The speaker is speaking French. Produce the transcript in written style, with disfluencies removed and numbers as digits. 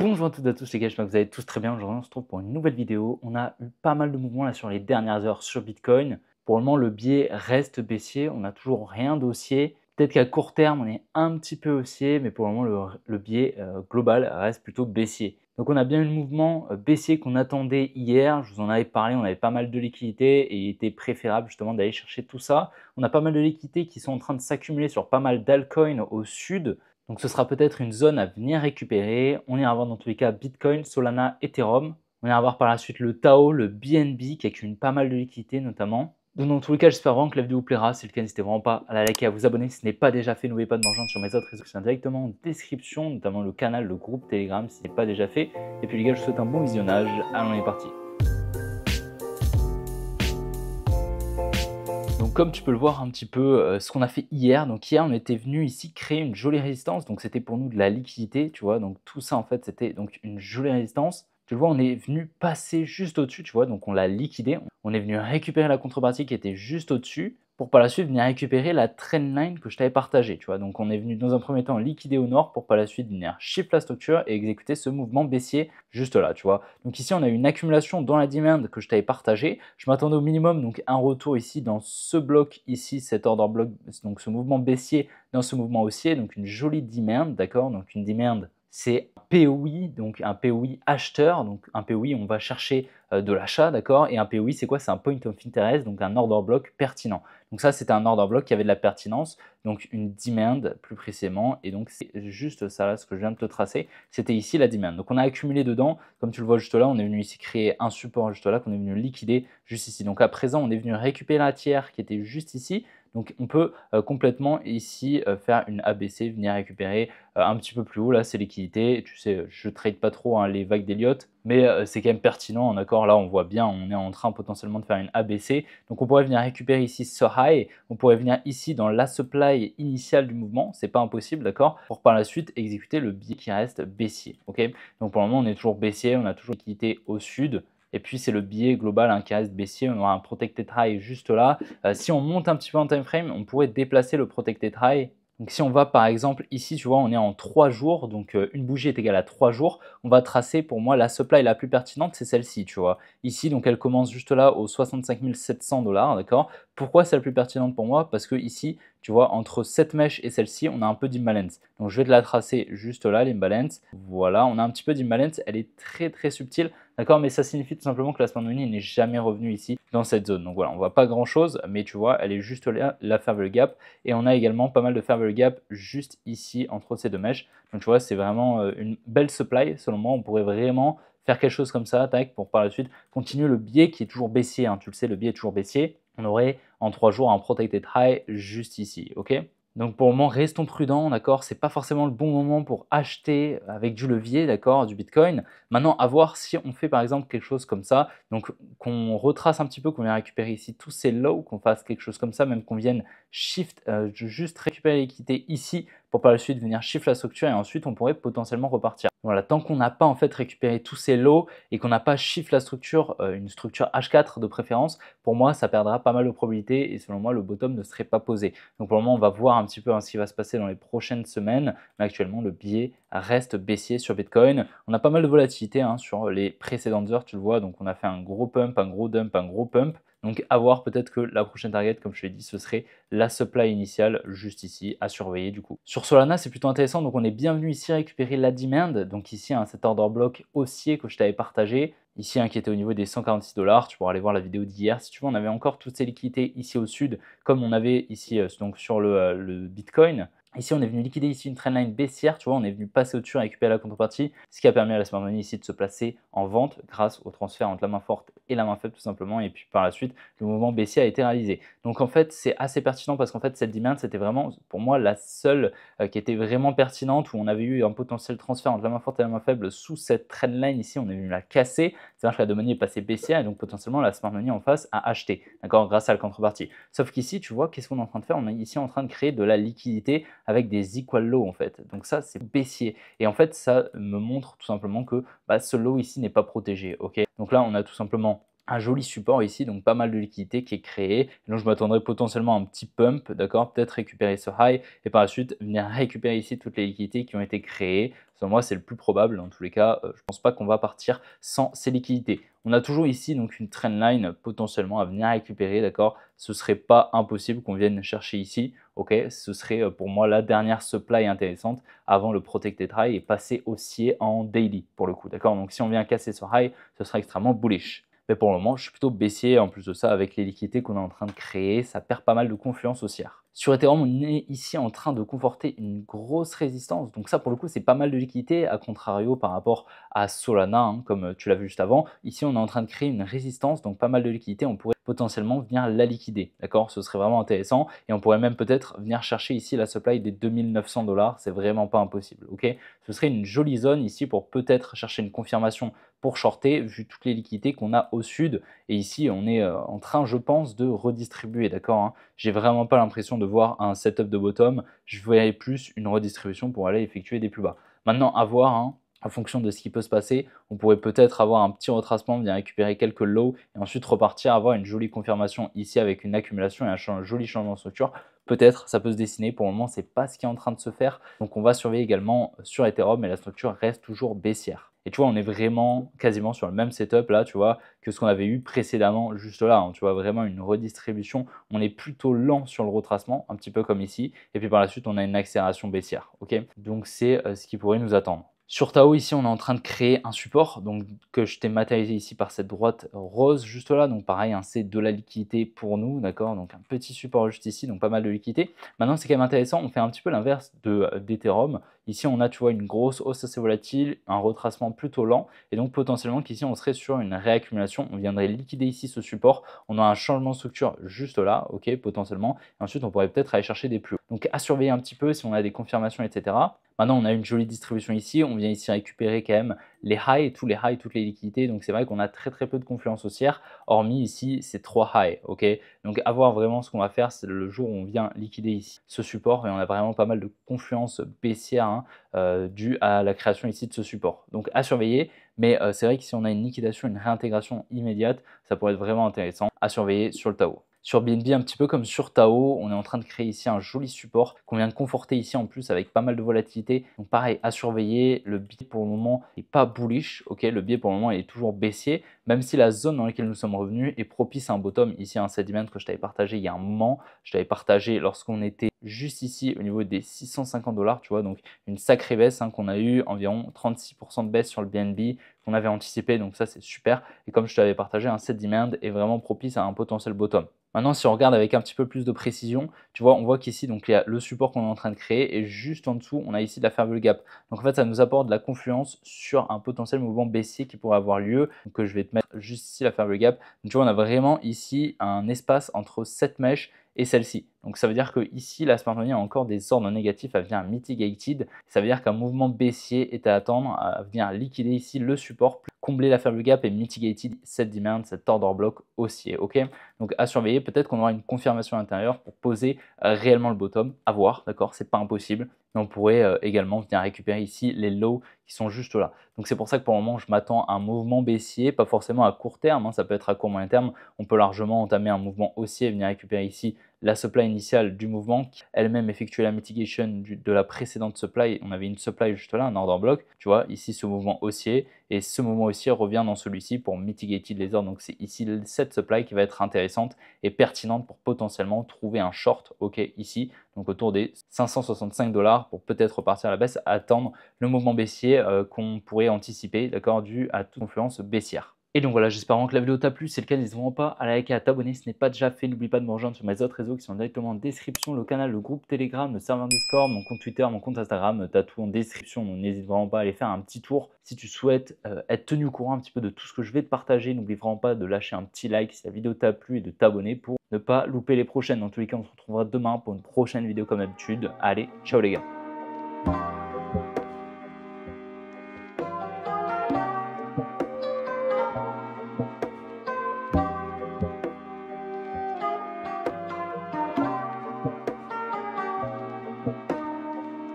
Bonjour à toutes et à tous les gars, j'espère que vous allez tous très bien. Aujourd'hui on se retrouve pour une nouvelle vidéo. On a eu pas mal de mouvements là sur les dernières heures sur Bitcoin. Pour le moment le biais reste baissier, on n'a toujours rien d'haussier. Peut-être qu'à court terme on est un petit peu haussier, mais pour le moment le biais global reste plutôt baissier. Donc on a bien eu le mouvement baissier qu'on attendait hier, je vous en avais parlé, on avait pas mal de liquidités et il était préférable justement d'aller chercher tout ça. On a pas mal de liquidités qui sont en train de s'accumuler sur pas mal d'altcoins au sud. Donc ce sera peut-être une zone à venir récupérer. On ira voir dans tous les cas Bitcoin, Solana, Ethereum. On ira voir par la suite le Tao, le BNB qui accumule pas mal de liquidités notamment. Donc dans tous les cas, j'espère vraiment que la vidéo vous plaira. Si c'est le cas, n'hésitez vraiment pas à la liker, à vous abonner si ce n'est pas déjà fait. N'oubliez pas de me rejoindre sur mes autres réseaux sociaux directement en description, notamment le canal, le groupe Telegram si ce n'est pas déjà fait. Et puis les gars, je vous souhaite un bon visionnage. Allons, on est parti. Donc comme tu peux le voir un petit peu ce qu'on a fait hier, donc hier on était venu ici créer une jolie résistance, donc c'était pour nous de la liquidité, tu vois, donc tout ça en fait c'était donc une jolie résistance. Tu le vois, on est venu passer juste au-dessus, tu vois, donc on l'a liquidé, on est venu récupérer la contrepartie qui était juste au-dessus pour par la suite venir récupérer la trendline que je t'avais partagée, tu vois. Donc on est venu dans un premier temps liquider au nord pour par la suite venir shift la structure et exécuter ce mouvement baissier juste là, tu vois. Donc ici on a une accumulation dans la demand que je t'avais partagée. Je m'attendais au minimum donc un retour ici dans ce bloc ici, cet order block, donc ce mouvement baissier dans ce mouvement haussier, donc une jolie demand, d'accord. Donc une demand c'est un POI, donc un POI acheteur, donc un POI on va chercher de l'achat, d'accord, et un POI c'est quoi? C'est un point of interest, donc un order block pertinent. Donc ça c'était un order block qui avait de la pertinence, donc une demand plus précisément, et donc c'est juste ça là ce que je viens de te tracer, c'était ici la demand. Donc on a accumulé dedans, comme tu le vois juste là, on est venu ici créer un support juste là qu'on est venu liquider juste ici. Donc à présent on est venu récupérer la tiers qui était juste ici. Donc on peut complètement ici faire une ABC, venir récupérer un petit peu plus haut là, ces liquidités. Tu sais, je ne trade pas trop hein, les vagues d'Elliott, mais c'est quand même pertinent. D'accord, là on voit bien, on est en train potentiellement de faire une ABC. Donc on pourrait venir récupérer ici ce high, on pourrait venir ici dans la supply initiale du mouvement, c'est pas impossible, d'accord, pour par la suite exécuter le biais qui reste baissier. Ok, donc pour le moment on est toujours baissier, on a toujours liquidité au sud. Et puis c'est le biais global hein, qui reste baissier, on aura un protected high juste là. Si on monte un petit peu en time frame, on pourrait déplacer le protected high. Donc si on va par exemple ici, tu vois, on est en 3 jours, donc une bougie est égale à 3 jours, on va tracer pour moi la supply la plus pertinente, c'est celle-ci, tu vois. Ici, donc elle commence juste là aux 65 700 $, d'accord. Pourquoi c'est la plus pertinente pour moi? Parce que ici, tu vois, entre cette mèche et celle-ci, on a un peu d'imbalance. Donc je vais te la tracer juste là, l'imbalance. Voilà, on a un petit peu d'imbalance, elle est très très subtile, d'accord, mais ça signifie tout simplement que la smart money n'est jamais revenue ici dans cette zone. Donc voilà, on voit pas grand chose, mais tu vois, elle est juste là, la fair value gap, et on a également pas mal de fair value gap juste ici entre ces deux mèches. Donc tu vois, c'est vraiment une belle supply. Selon moi, on pourrait vraiment faire quelque chose comme ça, tac, pour par la suite continuer le biais qui est toujours baissier. Hein. Tu le sais, le biais est toujours baissier. On aurait en 3 jours un protected high juste ici, ok? Donc pour le moment, restons prudents, d'accord? C'est pas forcément le bon moment pour acheter avec du levier, d'accord, du Bitcoin. Maintenant, à voir si on fait par exemple quelque chose comme ça, donc qu'on retrace un petit peu, qu'on vienne récupérer ici tous ces lows, qu'on fasse quelque chose comme ça, même qu'on vienne shift, juste récupérer l'équité ici pour par la suite venir shift la structure et ensuite on pourrait potentiellement repartir. Voilà, tant qu'on n'a pas en fait récupéré tous ces lows et qu'on n'a pas shift la structure, une structure H4 de préférence, pour moi ça perdra pas mal de probabilité et selon moi le bottom ne serait pas posé. Donc pour le moment on va voir un petit peu hein, ce qui va se passer dans les prochaines semaines, mais actuellement le biais reste baissier sur Bitcoin. On a pas mal de volatilité hein, sur les précédentes heures, tu le vois, donc on a fait un gros pump, un gros dump, un gros pump. Donc à voir, peut-être que la prochaine target, comme je l'ai dit, ce serait la supply initiale juste ici à surveiller du coup. Sur Solana, c'est plutôt intéressant. Donc on est bienvenu ici récupérer la demand. Donc ici, hein, cet order block haussier que je t'avais partagé. Ici, hein, qui était au niveau des 146 $. Tu pourras aller voir la vidéo d'hier. Si tu veux, on avait encore toutes ces liquidités ici au sud, comme on avait ici donc sur le Bitcoin. Ici, on est venu liquider ici une trendline baissière, tu vois, on est venu passer au-dessus et récupérer la contrepartie, ce qui a permis à la smart money ici de se placer en vente grâce au transfert entre la main forte et la main faible tout simplement, et puis par la suite, le mouvement baissier a été réalisé. Donc en fait, c'est assez pertinent parce qu'en fait, cette demand, c'était vraiment pour moi la seule qui était vraiment pertinente, où on avait eu un potentiel transfert entre la main forte et la main faible sous cette trendline ici, on est venu la casser, c'est-à-dire que la demande est passée baissière et donc potentiellement la smart money en face a acheté, d'accord, grâce à la contrepartie. Sauf qu'ici, tu vois, qu'est-ce qu'on est en train de faire? On est ici en train de créer de la liquidité avec des equal low en fait. Donc ça, c'est baissier. Et en fait, ça me montre tout simplement que ce low ici n'est pas protégé. Ok. Donc là, on a tout simplement un joli support ici, donc pas mal de liquidité qui est créée. Donc je m'attendrai potentiellement à un petit pump, d'accord, peut-être récupérer ce high et par la suite venir récupérer ici toutes les liquidités qui ont été créées. Selon moi, c'est le plus probable. Dans tous les cas, je ne pense pas qu'on va partir sans ces liquidités. On a toujours ici donc une trendline potentiellement à venir récupérer, d'accord. Ce serait pas impossible qu'on vienne chercher ici, ok. Ce serait pour moi la dernière supply intéressante avant le protected high et passer haussier en daily pour le coup, d'accord. Donc si on vient casser ce high, ce sera extrêmement bullish. Mais pour le moment, je suis plutôt baissier. En plus de ça, avec les liquidités qu'on est en train de créer, ça perd pas mal de confiance haussière. Sur Ethereum, on est ici en train de conforter une grosse résistance. Donc ça, pour le coup, c'est pas mal de liquidités, à contrario par rapport à Solana, hein, comme tu l'as vu juste avant. Ici, on est en train de créer une résistance, donc pas mal de liquidités. On pourrait potentiellement venir la liquider, d'accord. Ce serait vraiment intéressant. Et on pourrait même peut-être venir chercher ici la supply des 2900 $. C'est vraiment pas impossible, ok. Ce serait une jolie zone ici pour peut-être chercher une confirmation pour shorter, vu toutes les liquidités qu'on a au sud. Et ici, on est en train, je pense, de redistribuer, d'accord, hein. J'ai vraiment pas l'impression de voir un setup de bottom. Je verrais plus une redistribution pour aller effectuer des plus bas. Maintenant, à voir, hein, en fonction de ce qui peut se passer, on pourrait peut-être avoir un petit retracement, venir récupérer quelques lows et ensuite repartir, avoir une jolie confirmation ici avec une accumulation et un joli changement de structure. Peut-être, ça peut se dessiner. Pour le moment, c'est pas ce qui est en train de se faire. Donc, on va surveiller également sur Ethereum, mais la structure reste toujours baissière. Et tu vois, on est vraiment quasiment sur le même setup là, tu vois, que ce qu'on avait eu précédemment juste là, hein. Tu vois, vraiment une redistribution. On est plutôt lent sur le retracement, un petit peu comme ici. Et puis par la suite, on a une accélération baissière, ok. Donc, c'est ce qui pourrait nous attendre. Sur Tao, ici, on est en train de créer un support donc, que je t'ai matérialisé ici par cette droite rose juste là. Donc pareil, hein, c'est de la liquidité pour nous, d'accord. Donc un petit support juste ici, donc pas mal de liquidité. Maintenant, c'est quand même intéressant, on fait un petit peu l'inverse d'Ethereum. Ici, on a, tu vois, une grosse hausse assez volatile, un retracement plutôt lent. Et donc potentiellement qu'ici, on serait sur une réaccumulation. On viendrait liquider ici ce support. On a un changement de structure juste là, ok, potentiellement. Et ensuite, on pourrait peut-être aller chercher des plus hauts. Donc à surveiller un petit peu si on a des confirmations, etc. Maintenant, on a une jolie distribution ici. On vient ici récupérer quand même les highs, tous les highs, toutes les liquidités. Donc, c'est vrai qu'on a très, très peu de confluence haussière, hormis ici ces 3 highs. Ok. Donc, à voir vraiment ce qu'on va faire, c'est le jour où on vient liquider ici ce support et on a vraiment pas mal de confluence baissière, hein, due à la création ici de ce support. Donc, à surveiller. Mais c'est vrai que si on a une liquidation, une réintégration immédiate, ça pourrait être vraiment intéressant à surveiller sur le Tao. Sur BNB, un petit peu comme sur Tao, on est en train de créer ici un joli support qu'on vient de conforter ici en plus avec pas mal de volatilité. Donc pareil, à surveiller. Le biais pour le moment n'est pas bullish, ok. Le biais pour le moment est toujours baissier, même si la zone dans laquelle nous sommes revenus est propice à un bottom. Ici, un sediment que je t'avais partagé il y a un moment. Je t'avais partagé lorsqu'on était juste ici au niveau des 650 $, tu vois. Donc une sacrée baisse, hein, qu'on a eu environ 36% de baisse sur le BNB qu'on avait anticipé. Donc ça, c'est super. Et comme je t'avais partagé, un set demand est vraiment propice à un potentiel bottom. Maintenant, si on regarde avec un petit peu plus de précision, tu vois, on voit qu'ici, donc il y a le support qu'on est en train de créer et juste en dessous, on a ici la fair value gap. Donc en fait, ça nous apporte de la confluence sur un potentiel mouvement baissier qui pourrait avoir lieu. Donc je vais te mettre juste ici la fair value gap. Donc tu vois, on a vraiment ici un espace entre cette mèche et celle-ci. Donc ça veut dire que ici, la smart money a encore des ordres négatifs à venir mitigated. Ça veut dire qu'un mouvement baissier est à attendre, à venir liquider ici le support, combler la fair value gap et mitigated cette demand, cet order block haussier. Ok. Donc à surveiller, peut-être qu'on aura une confirmation intérieure pour poser réellement le bottom. À voir, d'accord, c'est pas impossible. Mais on pourrait également venir récupérer ici les lows qui sont juste là. Donc c'est pour ça que pour le moment, je m'attends à un mouvement baissier, pas forcément à court terme, hein, ça peut être à court moyen terme. On peut largement entamer un mouvement haussier et venir récupérer ici la supply initiale du mouvement qui elle-même effectuait la mitigation de la précédente supply. On avait une supply juste là, un order block, tu vois, ici ce mouvement haussier, et ce mouvement haussier revient dans celui-ci pour mitigater les ordres. Donc c'est ici cette supply qui va être intéressante et pertinente pour potentiellement trouver un short, ok, ici, donc autour des 565 $ pour peut-être repartir à la baisse, attendre le mouvement baissier qu'on pourrait anticiper, d'accord, dû à toute influence baissière. Et donc voilà, j'espère vraiment que la vidéo t'a plu. Si c'est le cas, n'hésite vraiment pas à liker et à t'abonner si ce n'est pas déjà fait. N'oublie pas de me rejoindre sur mes autres réseaux qui sont directement en description, le canal, le groupe Telegram, le serveur Discord, mon compte Twitter, mon compte Instagram. T'as tout en description, donc n'hésite vraiment pas à aller faire un petit tour si tu souhaites être tenu au courant un petit peu de tout ce que je vais te partager. N'oublie vraiment pas de lâcher un petit like si la vidéo t'a plu et de t'abonner pour ne pas louper les prochaines. Dans tous les cas, on se retrouvera demain pour une prochaine vidéo comme d'habitude. Allez, ciao les gars!